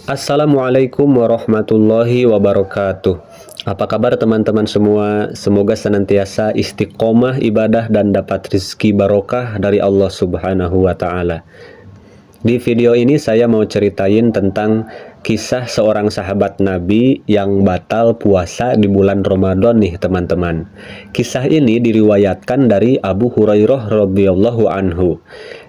Assalamualaikum warahmatullahi wabarakatuh. Apa kabar teman-teman semua? Semoga senantiasa istiqomah ibadah dan dapat rizki barokah dari Allah Subhanahu wa Ta'ala. Di video ini saya mau ceritain tentang kisah seorang sahabat Nabi yang batal puasa di bulan Ramadan nih teman-teman. Kisah ini diriwayatkan dari Abu Hurairah radhiyallahu anhu.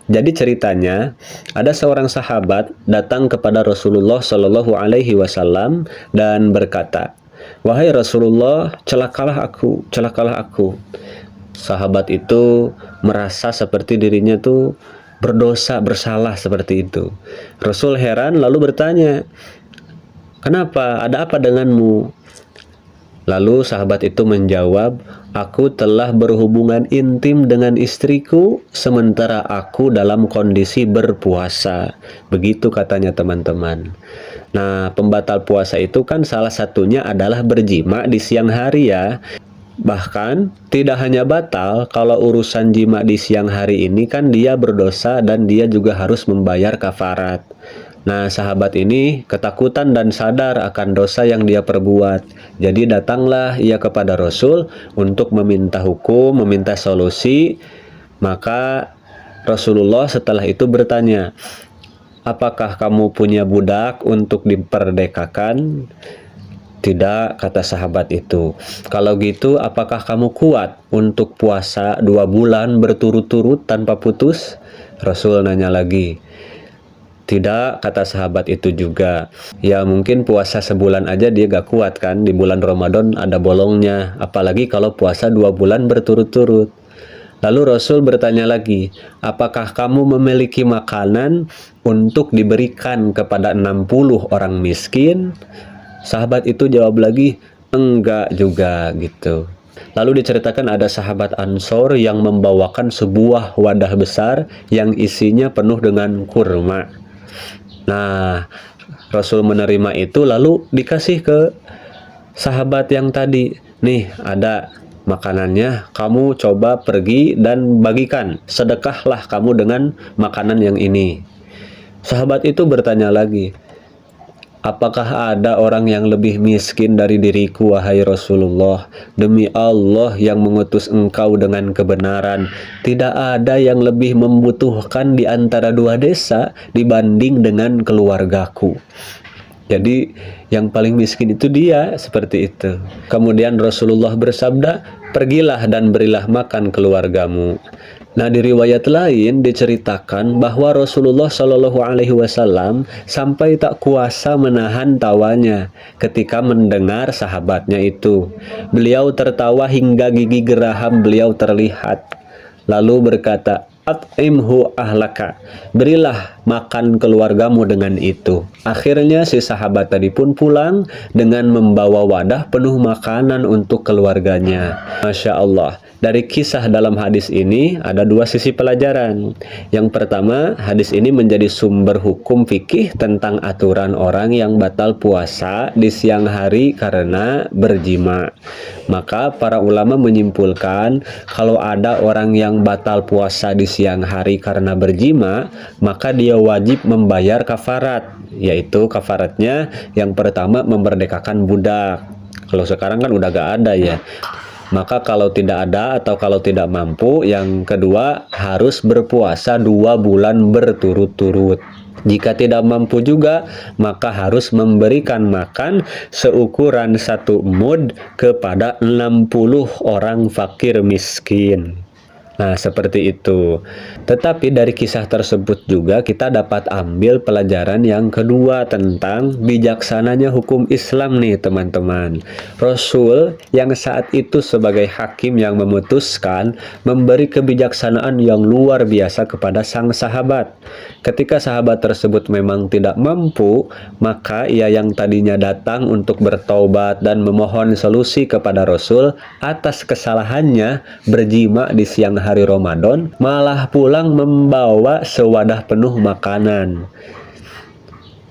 Jadi ceritanya, ada seorang sahabat datang kepada Rasulullah Shallallahu Alaihi Wasallam dan berkata, "Wahai Rasulullah, celakalah aku, celakalah aku." Sahabat itu merasa seperti dirinya tuh berdosa, bersalah seperti itu. Rasul heran lalu bertanya, "Kenapa? Ada apa denganmu?" Lalu sahabat itu menjawab, "Aku telah berhubungan intim dengan istriku sementara aku dalam kondisi berpuasa." Begitu katanya teman-teman. Nah, pembatal puasa itu kan salah satunya adalah berjima di siang hari ya. Bahkan tidak hanya batal, kalau urusan jima di siang hari ini kan dia berdosa dan dia juga harus membayar kafarat. Nah, sahabat ini ketakutan dan sadar akan dosa yang dia perbuat. Jadi datanglah ia kepada Rasul untuk meminta hukum, meminta solusi. Maka Rasulullah setelah itu bertanya, "Apakah kamu punya budak untuk diperdekakan?" "Tidak," kata sahabat itu. "Kalau gitu, apakah kamu kuat untuk puasa 2 bulan berturut-turut tanpa putus?" Rasul nanya lagi. "Tidak," kata sahabat itu juga. Ya mungkin puasa sebulan aja dia gak kuat kan, di bulan Ramadan ada bolongnya, apalagi kalau puasa 2 bulan berturut-turut. Lalu Rasul bertanya lagi, "Apakah kamu memiliki makanan untuk diberikan kepada 60 orang miskin?" Sahabat itu jawab lagi, "Enggak juga," gitu. Lalu diceritakan ada sahabat Ansor yang membawakan sebuah wadah besar yang isinya penuh dengan kurma. Nah, Rasul menerima itu lalu dikasih ke sahabat yang tadi. "Nih, ada makanannya, kamu coba pergi dan bagikan. Sedekahlah kamu dengan makanan yang ini." Sahabat itu bertanya lagi, "Apakah ada orang yang lebih miskin dari diriku, wahai Rasulullah? Demi Allah yang mengutus engkau dengan kebenaran, tidak ada yang lebih membutuhkan di antara 2 desa dibanding dengan keluargaku." Jadi yang paling miskin itu dia, seperti itu. Kemudian Rasulullah bersabda, "Pergilah dan berilah makan keluargamu." Nah, di riwayat lain diceritakan bahwa Rasulullah Shallallahu Alaihi Wasallam sampai tak kuasa menahan tawanya ketika mendengar sahabatnya itu. Beliau tertawa hingga gigi geraham beliau terlihat. Lalu berkata, "At'imhu ahlaka." Berilah makan keluargamu dengan itu. Akhirnya si sahabat tadi pun pulang dengan membawa wadah penuh makanan untuk keluarganya. Masya Allah. Dari kisah dalam hadis ini ada 2 sisi pelajaran. Yang pertama, hadis ini menjadi sumber hukum fikih tentang aturan orang yang batal puasa di siang hari karena berjima. Maka para ulama menyimpulkan kalau ada orang yang batal puasa di siang hari karena berjima, maka dia wajib membayar kafarat, yaitu kafaratnya yang pertama memerdekakan budak. Kalau sekarang kan udah gak ada ya. Maka kalau tidak ada atau kalau tidak mampu, yang kedua harus berpuasa 2 bulan berturut-turut. Jika tidak mampu juga, maka harus memberikan makan seukuran 1 mud kepada 60 orang fakir miskin. Nah, seperti itu. Tetapi dari kisah tersebut juga kita dapat ambil pelajaran yang kedua tentang bijaksananya hukum Islam nih teman-teman. Rasul yang saat itu sebagai hakim yang memutuskan memberi kebijaksanaan yang luar biasa kepada sang sahabat. Ketika sahabat tersebut memang tidak mampu, maka ia yang tadinya datang untuk bertaubat dan memohon solusi kepada Rasul atas kesalahannya berjima di siang hari Ramadan, malah pulang membawa sewadah penuh makanan.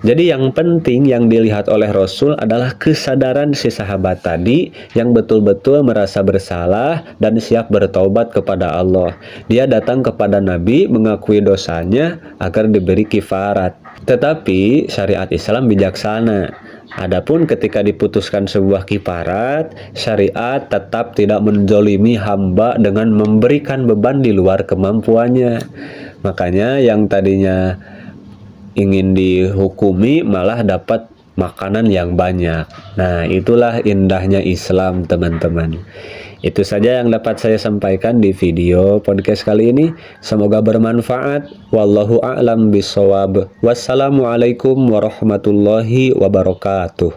Jadi yang penting yang dilihat oleh Rasul adalah kesadaran si sahabat tadi yang betul-betul merasa bersalah dan siap bertaubat kepada Allah. Dia datang kepada Nabi mengakui dosanya agar diberi kifarat. Tetapi syariat Islam bijaksana. Adapun ketika diputuskan sebuah kifarat, syariat tetap tidak menzolimi hamba dengan memberikan beban di luar kemampuannya. Makanya yang tadinya ingin dihukumi malah dapat makanan yang banyak. Nah, itulah indahnya Islam, teman-teman. Itu saja yang dapat saya sampaikan di video podcast kali ini. Semoga bermanfaat. Wallahu a'lam bishawab. Wassalamualaikum warahmatullahi wabarakatuh.